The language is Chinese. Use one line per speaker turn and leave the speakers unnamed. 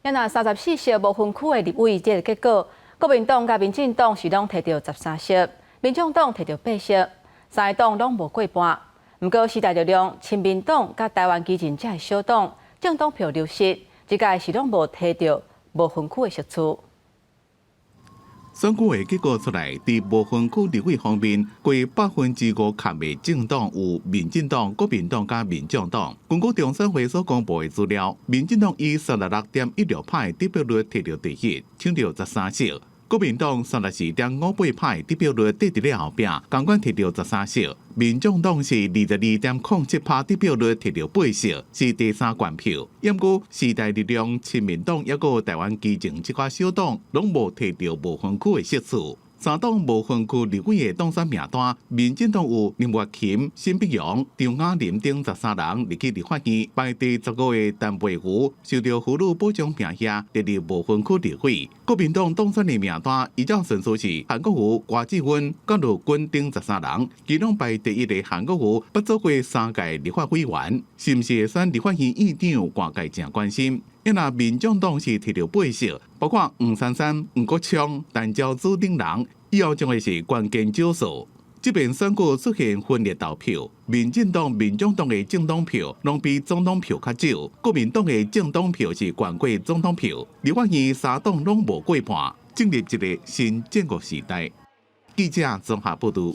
也那34席无分区的立委这个结果，国民党甲民进党是拢摕到13席，民众党摕到8席，三个党拢无过半。不过时代力量、亲民党甲台湾基进这小党政党票流失，这届是拢无摕到无分区的席次。
选举的结果出来，伫无分区立委方面，过5%卡的政党有民进党、国民党甲民众党。根据中选会所公布的资料，民进党以36.16%的得票率摕到第一，抢到13席；国民党34.58%的得票率得伫了后壁，共款摕到13席；民众党是22.07%得票率摕到8席，是第三关票。不过时代力量、亲民党抑个台湾基进这寡小党，拢无摕到无分区的席次。三党无分区立委的当选名单，民进党有林月琴、沈碧阳、张雅玲等13人入去立法院，排第15个陈培瑜受到妇女保障名下，得入无分区立委。国民党当选的名单依照顺序是韩国瑜、郭志温、甲陆军等13人，其中排第一的韩国瑜不做过3届立法委员，是毋是会选立法院院长，外界正关心。 因那民众党是摕到8席，包括黄珊珊、黄国昌、陈昭祖等人，以后将会是关键少数。即便选举出现分裂投票，民进党、民众党的政党票拢比总统票较少，国民党的政党票是悬过总统票，立法院三党拢无过半，进入一个新建国时代。记者综合报道。